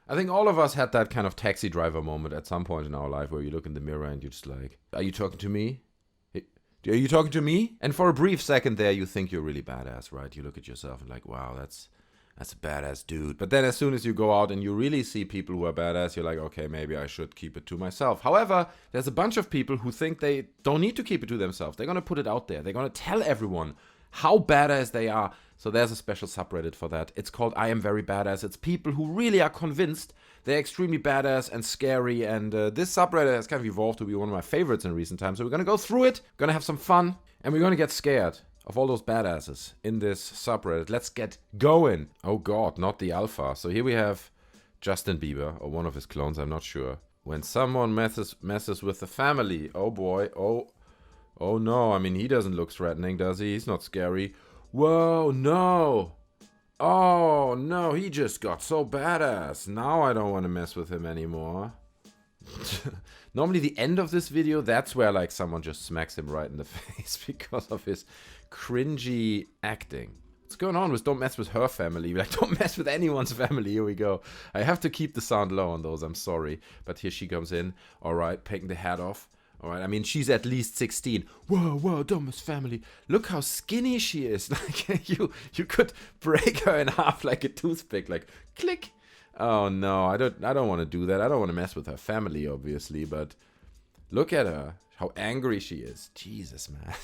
I think all of us had that kind of taxi driver moment at some point in our life where you look in the mirror and you're just like, are you talking to me? Are you talking to me? And for a brief second there, you think you're really badass, right? You look at yourself and like, wow, that's a badass dude. But then as soon as you go out and you really see people who are badass, you're like, okay, maybe I should keep it to myself. However, there's a bunch of people who think they don't need to keep it to themselves. They're going to put it out there. They're going to tell everyone how badass they are. So there's a special subreddit for that. It's called IamVeryBadass. It's people who really are convinced they're extremely badass and scary. And this subreddit has kind of evolved to be one of my favorites in recent times. So we're going to go through it. We're going to have some fun. And we're going to get scared of all those badasses in this subreddit. Let's get going. Oh God, not the alpha. So here we have Justin Bieber, or one of his clones, I'm not sure. When someone messes with the family. Oh boy. Oh no. I mean, he doesn't look threatening, does he? He's not scary. Whoa, no. Oh, no, he just got so badass. Now I don't want to mess with him anymore. Normally the end of this video, that's where like someone just smacks him right in the face because of his cringy acting. What's going on with don't mess with her family? Like, don't mess with anyone's family. Here we go. I have to keep the sound low on those, I'm sorry. But here she comes in. All right, taking the hat off. All right, I mean, she's at least 16. Whoa, Thomas family. Look how skinny she is. Like, you could break her in half like a toothpick. Like, click. Oh, no, I don't want to do that. I don't want to mess with her family, obviously. But look at her. How angry she is. Jesus, man.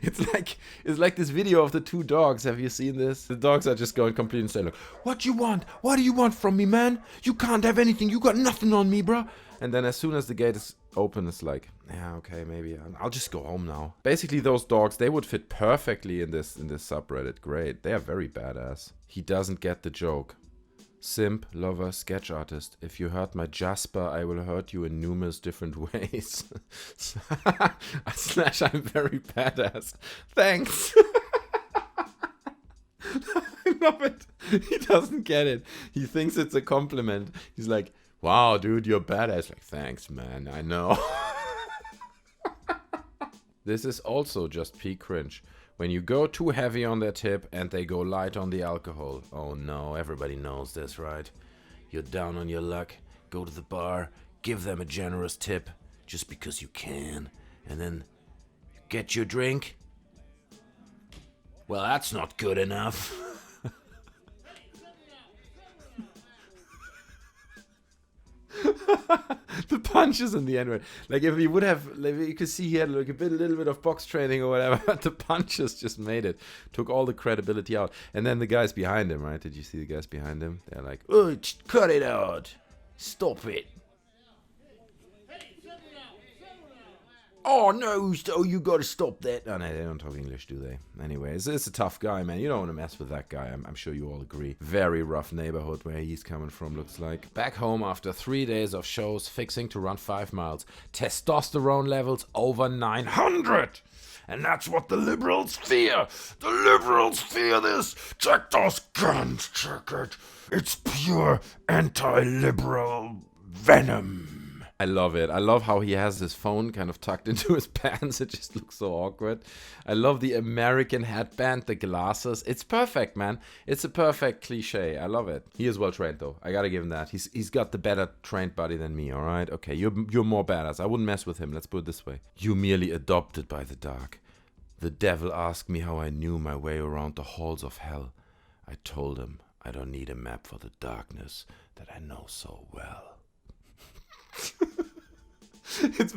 it's like this video of the two dogs. Have you seen this? The dogs are just going completely insane. Like, what you want? What do you want from me, man? You can't have anything. You got nothing on me, bro. And then as soon as the gate is open, it's like, yeah, okay, maybe I'll just go home now. Basically, those dogs, they would fit perfectly in this subreddit. Great. They are very badass. He doesn't get the joke. Simp, lover, sketch artist. If you hurt my Jasper, I will hurt you in numerous different ways. Slash, I'm very badass. Thanks. I love it. He doesn't get it. He thinks it's a compliment. He's like, wow, dude, you're badass. Like, thanks, man. I know. This is also just peak cringe. When you go too heavy on their tip and they go light on the alcohol. Oh no, everybody knows this, right? You're down on your luck, go to the bar, give them a generous tip just because you can, and then get your drink. Well, that's not good enough. The punches in the end, like if you would have, like you could see he had like a little bit of box training or whatever, but the punches just made it, took all the credibility out. And then the guys behind him, right? Did you see the guys behind him? They're like, oh, cut it out, stop it. Oh no, you gotta stop that. Oh no, they don't talk English, do they? Anyways, it's a tough guy, man. You don't want to mess with that guy. I'm sure you all agree. Very rough neighborhood where he's coming from, looks like. Back home after 3 days of shows, fixing to run 5 miles. Testosterone levels over 900. And that's what the liberals fear. The liberals fear this. Check those guns, check it. It's pure anti-liberal venom. I love it. I love how he has his phone kind of tucked into his pants. It just looks so awkward. I love the American headband, the glasses. It's perfect, man. It's a perfect cliche. I love it. He is well trained, though. I gotta give him that. He's got the better trained body than me, all right? Okay, you're more badass. I wouldn't mess with him. Let's put it this way. You merely adopted by the dark. The devil asked me how I knew my way around the halls of hell. I told him I don't need a map for the darkness that I know so well. It's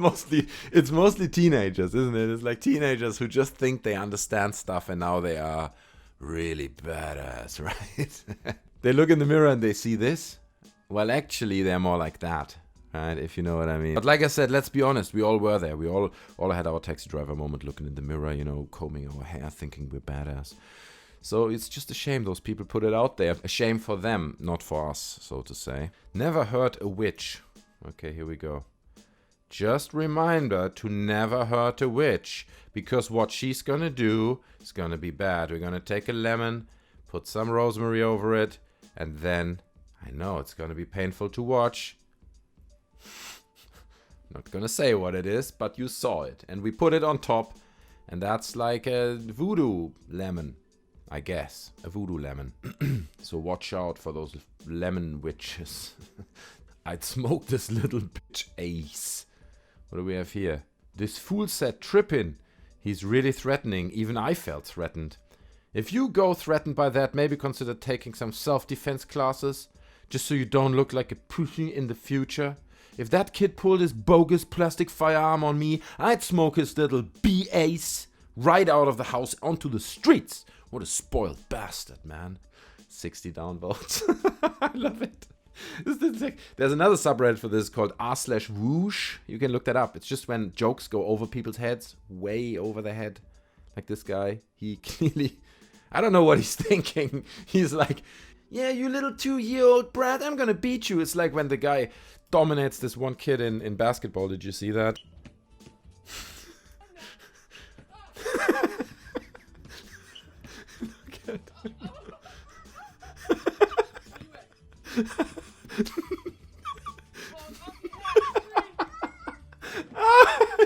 mostly teenagers, isn't it? It's like teenagers who just think they understand stuff and now they are really badass, right? They look in the mirror and they see this. Well, actually, they're more like that, right? If you know what I mean. But like I said, let's be honest. We all were there. We all had our taxi driver moment, looking in the mirror, you know, combing our hair, thinking we're badass. So it's just a shame those people put it out there. A shame for them, not for us, so to say. Never hurt a witch. Okay, here we go. Just reminder to never hurt a witch, because what she's gonna do is gonna be bad. We're gonna take a lemon, put some rosemary over it, and then, I know it's gonna be painful to watch. Not gonna say what it is, but you saw it. And we put it on top, and that's like a voodoo lemon. I guess. A voodoo lemon. So watch out for those lemon witches. I'd smoke this little bitch ace. What do we have here? This fool said trippin'. He's really threatening. Even I felt threatened. If you go threatened by that, maybe consider taking some self-defense classes. Just so you don't look like a pussy in the future. If that kid pulled his bogus plastic firearm on me, I'd smoke his little B-ace right out of the house onto the streets. What a spoiled bastard, man. 60 downvotes. I love it. There's another subreddit for this called r/whoosh. You can look that up. It's just when jokes go over people's heads, way over their head. Like this guy. He clearly... I don't know what he's thinking. He's like, yeah, you little 2-year-old brat, I'm gonna beat you. It's like when the guy dominates this one kid in basketball. Did you see that? Look at him.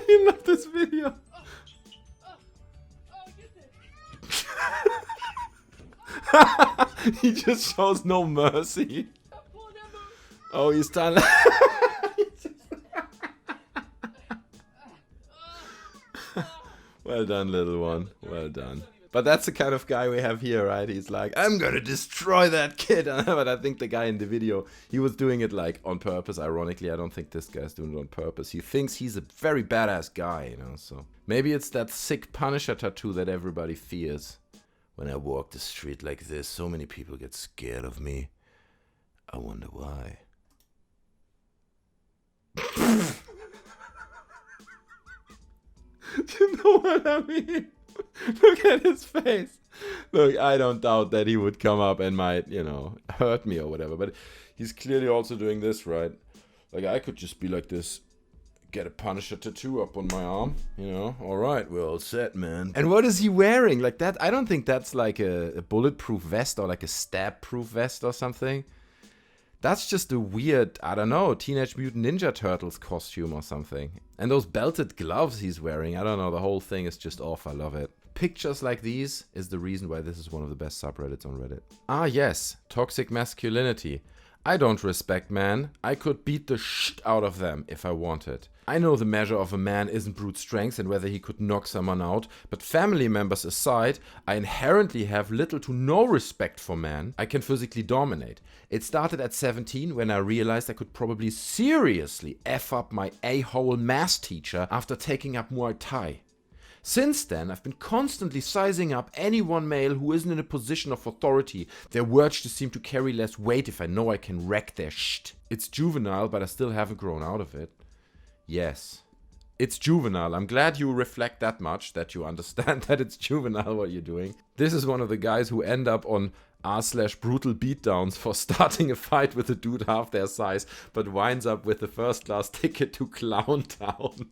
You love this video. He just shows no mercy. Oh, he's done. Well done, little one. Well done. But that's the kind of guy we have here, right? He's like, I'm gonna destroy that kid. But I think the guy in the video, he was doing it like on purpose. Ironically, I don't think this guy's doing it on purpose. He thinks he's a very badass guy, you know. So maybe it's that sick Punisher tattoo that everybody fears. When I walk the street like this, so many people get scared of me. I wonder why. You know what I mean? Look at his face. Look, I don't doubt that he would come up and might, you know, hurt me or whatever. But he's clearly also doing this, right? Like, I could just be like this. Get a Punisher tattoo up on my arm, you know. All right, we're all set, man. And what is he wearing? Like that? I don't think that's like a bulletproof vest or like a stab-proof vest or something. That's just a weird, I don't know, Teenage Mutant Ninja Turtles costume or something. And those belted gloves he's wearing, I don't know, the whole thing is just off. I love it. Pictures like these is the reason why this is one of the best subreddits on Reddit. Ah, yes, toxic masculinity. I don't respect men. I could beat the shit out of them if I wanted. I know the measure of a man isn't brute strength and whether he could knock someone out, but family members aside, I inherently have little to no respect for men I can physically dominate. It started at 17 when I realized I could probably seriously F up my a-hole maths teacher after taking up Muay Thai. Since then, I've been constantly sizing up any one male who isn't in a position of authority. Their words just seem to carry less weight if I know I can wreck their shit. It's juvenile, but I still haven't grown out of it. Yes, it's juvenile. I'm glad you reflect that much, that you understand that it's juvenile what you're doing. This is one of the guys who end up on r/brutal beatdowns for starting a fight with a dude half their size, but winds up with a first-class ticket to Clown Town.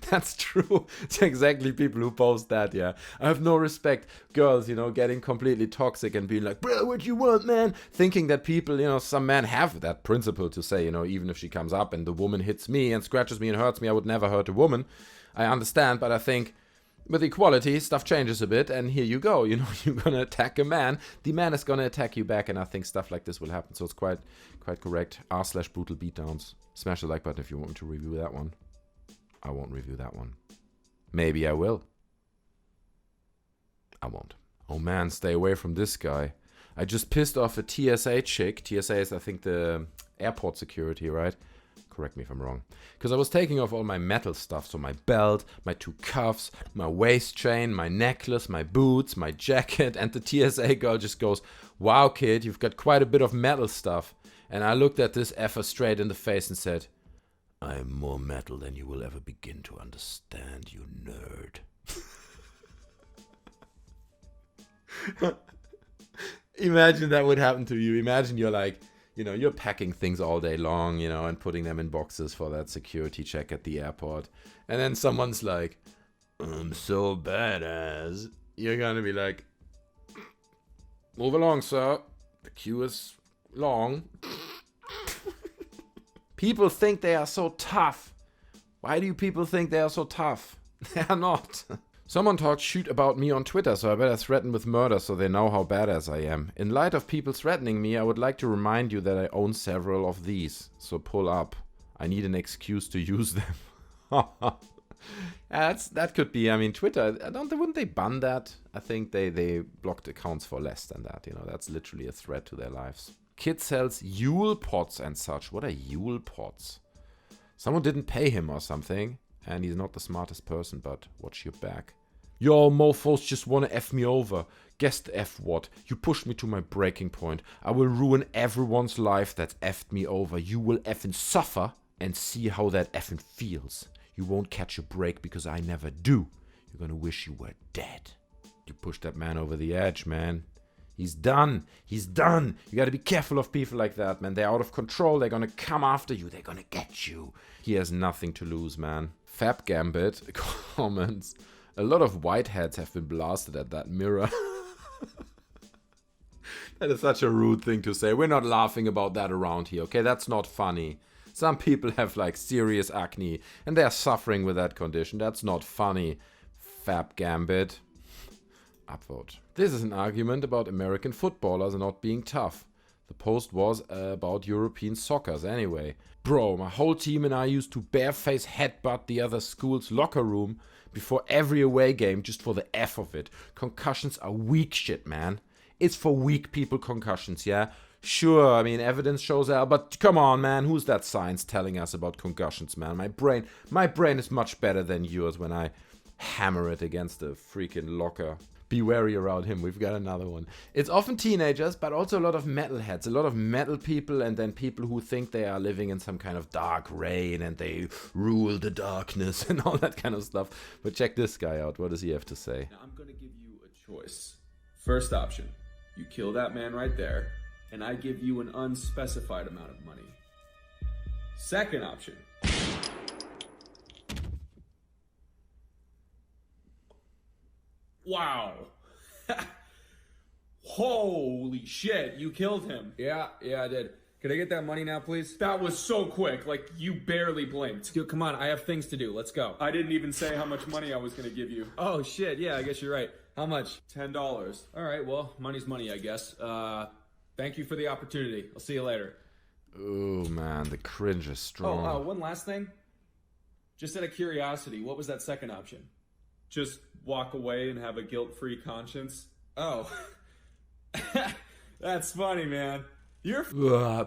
That's true. It's exactly people who post that, yeah. I have no respect. Girls, you know, getting completely toxic and being like, bro, what you want, man? Thinking that people, you know, some men have that principle to say, you know, even if she comes up and the woman hits me and scratches me and hurts me, I would never hurt a woman. I understand, but I think with equality, stuff changes a bit, and here you go. You know, you're gonna attack a man, the man is gonna attack you back, and I think stuff like this will happen. So it's quite correct. r/brutal beatdowns. Smash the like button if you want me to review that one. I won't review that one. Maybe I will. I won't. Oh man, stay away from this guy. I just pissed off a TSA chick. TSA is, I think, the airport security, right? Correct me if I'm wrong. Because I was taking off all my metal stuff. So my belt, my 2 cuffs, my waist chain, my necklace, my boots, my jacket. And the TSA girl just goes, wow, kid, you've got quite a bit of metal stuff. And I looked at this effer straight in the face and said, I am more metal than you will ever begin to understand, you nerd. Imagine that would happen to you. Imagine you're like, you know, you're packing things all day long, you know, and putting them in boxes for that security check at the airport. And then someone's like, I'm so badass. You're going to be like, move along, sir. The queue is long. People think they are so tough. Why do you people think they are so tough? They are not. Someone talked shit about me on Twitter, so I better threaten with murder so they know how badass I am. In light of people threatening me, I would like to remind you that I own several of these. So pull up. I need an excuse to use them. That could be, I mean, Twitter, wouldn't they ban that? I think they blocked accounts for less than that, you know, that's literally a threat to their lives. Kid sells Yule pots and such. What are Yule pots? Someone didn't pay him or something, and he's not the smartest person, but watch your back. Yo, mofos just wanna F me over. Guess the F what? You pushed me to my breaking point. I will ruin everyone's life that F'd me over. You will effing suffer and see how that effing feels. You won't catch a break because I never do. You're gonna wish you were dead. You pushed that man over the edge, man. He's done. He's done. You gotta be careful of people like that, man. They're out of control. They're gonna come after you. They're gonna get you. He has nothing to lose, man. Fab Gambit comments. A lot of whiteheads have been blasted at that mirror. That is such a rude thing to say. We're not laughing about that around here, okay? That's not funny. Some people have like serious acne and they're suffering with that condition. That's not funny. Fab Gambit. Upvote. This is an argument about American footballers not being tough. The post was about European soccers anyway. Bro, my whole team and I used to bareface headbutt the other school's locker room before every away game just for the F of it. Concussions are weak shit, man. It's for weak people concussions, yeah? Sure, I mean, evidence shows that, but come on, man, who's that science telling us about concussions, man? My brain is much better than yours when I hammer it against the freaking locker. Be wary around him, we've got another one. It's often teenagers, but also a lot of metalheads, a lot of metal people, and then people who think they are living in some kind of dark reign and they rule the darkness and all that kind of stuff. But check this guy out, what does he have to say? Now, I'm gonna give you a choice. First option, you kill that man right there, and I give you an unspecified amount of money. Second option. Wow. Holy shit, you killed him. Yeah, I did. Can I get that money now, please? That was so quick, like you barely blinked. Come on, I have things to do. Let's go. I didn't even say how much money I was gonna give you. Oh shit, yeah, I guess you're right. How much? $10. All right, well, money's money, I guess. Thank you for the opportunity. I'll see you later. Oh man, the cringe is strong. Oh, one last thing. Just out of curiosity, what was that second option? Just walk away and have a guilt-free conscience. Oh. That's funny, man.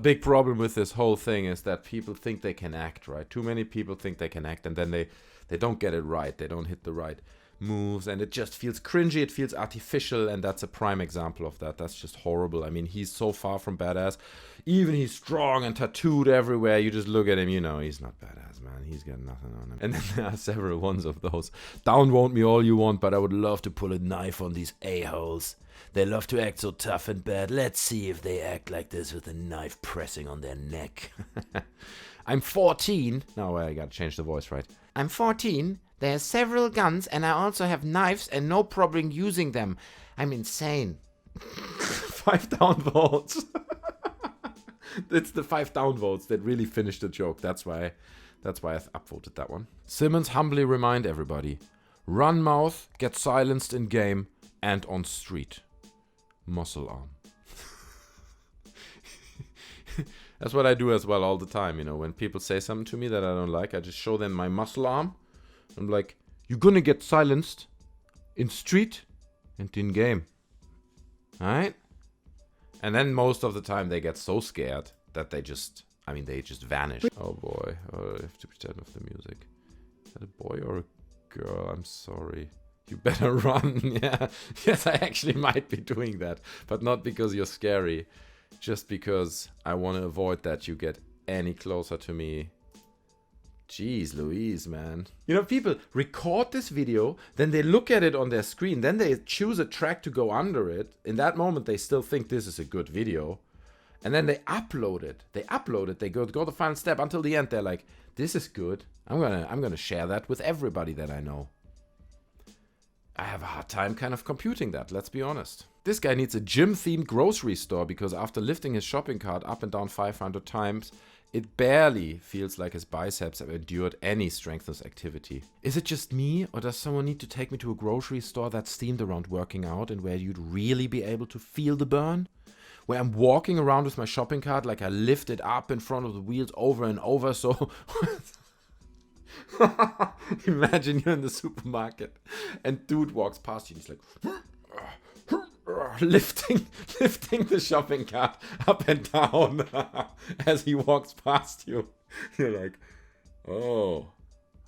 Big problem with this whole thing is that people think they can act, right? Too many people think they can act and then they don't get it right. They don't hit the right moves and it just feels cringy, it feels artificial, and that's a prime example of that. That's just horrible. I mean, he's so far from badass. Even he's strong and tattooed everywhere. You just look at him, you know, he's not badass, man. He's got nothing on him. And then there are several ones of those. Downvote me all you want, but I would love to pull a knife on these a-holes. They love to act so tough and bad. Let's see if they act like this with a knife pressing on their neck. I'm 14. No, I gotta change the voice, right? I'm 14. There's several guns and I also have knives and no problem using them. I'm insane. 5 downvotes. It's the 5 downvotes that really finished the joke. That's why I upvoted that one. Simmons humbly remind everybody. Run mouth, get silenced in game and on street. Muscle arm. That's what I do as well all the time, you know. When people say something to me that I don't like, I just show them my muscle arm. I'm like, you're gonna get silenced in street and in game. Alright? And then most of the time they get so scared that they just vanish. Oh boy, I have to pretend with the music. Is that a boy or a girl? I'm sorry. You better run. Yeah. Yes, I actually might be doing that. But not because you're scary. Just because I want to avoid that you get any closer to me. Jeez Louise, man. You know, people record this video, then they look at it on their screen, then they choose a track to go under it. In that moment, they still think this is a good video. And then they upload it. They go the final step. Until the end, they're like, this is good. I'm gonna share that with everybody that I know. I have a hard time kind of computing that, let's be honest. This guy needs a gym-themed grocery store because after lifting his shopping cart up and down 500 times It barely feels like his biceps have endured any strenuous activity. Is it just me, or does someone need to take me to a grocery store that's themed around working out and where you'd really be able to feel the burn? Where I'm walking around with my shopping cart like I lift it up in front of the wheels over and over, so... Imagine you're in the supermarket and dude walks past you and he's like... lifting the shopping cart up and down as he walks past you. You're like, oh,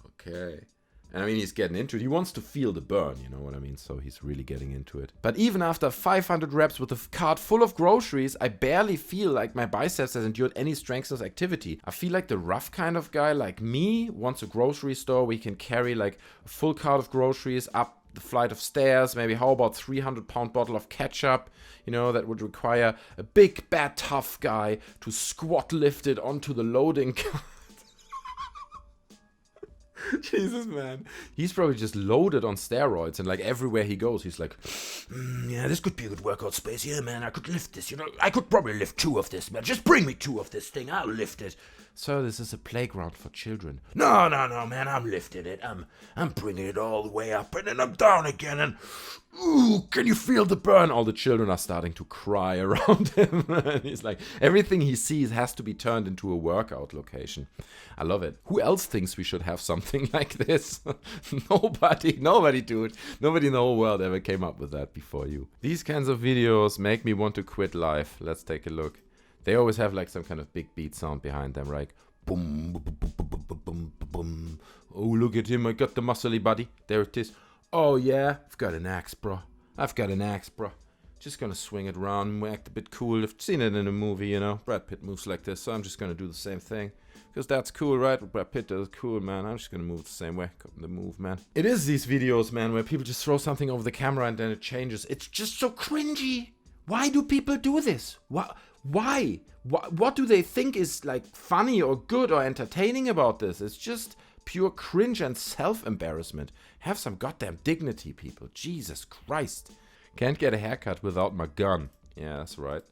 okay. And I mean, he's getting into it. He wants to feel the burn, you know what I mean? So he's really getting into it. But even after 500 reps with a cart full of groceries, I barely feel like my biceps has endured any strenuous activity. I feel like the rough kind of guy like me wants a grocery store where he can carry like a full cart of groceries up the flight of stairs, maybe how about 300-pound bottle of ketchup, you know, that would require a big, bad, tough guy to squat lift it onto the loading cart. Jesus, man. He's probably just loaded on steroids, and like everywhere he goes, he's like, yeah, this could be a good workout space. Yeah, man, I could lift this, you know. I could probably lift 2 of this, man. Just bring me 2 of this thing. I'll lift it. So this is a playground for children. No, man, I'm lifting it. I'm bringing it all the way up, and then I'm down again, and ooh, can you feel the burn? All the children are starting to cry around him. And he's like, everything he sees has to be turned into a workout location. I love it. Who else thinks we should have something like this? Nobody, dude. Nobody in the whole world ever came up with that before you. These kinds of videos make me want to quit life. Let's take a look. They always have like some kind of big beat sound behind them, right? Boom, boom, boom, boom, boom, boom, boom. Oh, look at him. I got the muscly body. There it is. Oh, yeah. I've got an axe, bro. Just gonna swing it around and act a bit cool. I've seen it in a movie, you know. Brad Pitt moves like this, so I'm just gonna do the same thing. Because that's cool, right? Brad Pitt does cool, man. I'm just gonna move the same way. The move, man. It is these videos, man, where people just throw something over the camera and then it changes. It's just so cringy. Why do people do this? Why? What do they think is like funny or good or entertaining about this? It's just pure cringe and self-embarrassment. Have some goddamn dignity, people. Jesus Christ. Can't get a haircut without my gun. Yeah, that's right.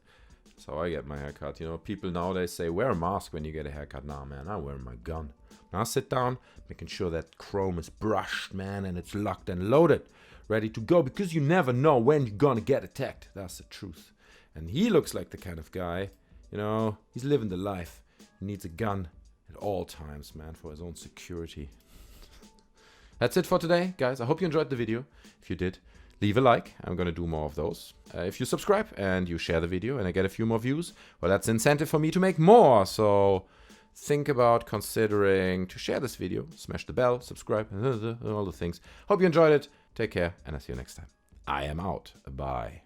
That's how I get my haircut. You know, people nowadays say, wear a mask when you get a haircut. Nah, man, I'm wearing my gun. Now sit down, making sure that chrome is brushed, man, and it's locked and loaded. Ready to go, because you never know when you're gonna get attacked. That's the truth. And he looks like the kind of guy, you know, he's living the life. He needs a gun at all times, man, for his own security. That's it for today, guys. I hope you enjoyed the video. If you did, leave a like. I'm going to do more of those. If you subscribe and you share the video and I get a few more views, well, that's incentive for me to make more. So think about considering to share this video, smash the bell, subscribe, all the things. Hope you enjoyed it. Take care, and I'll see you next time. I am out. Bye.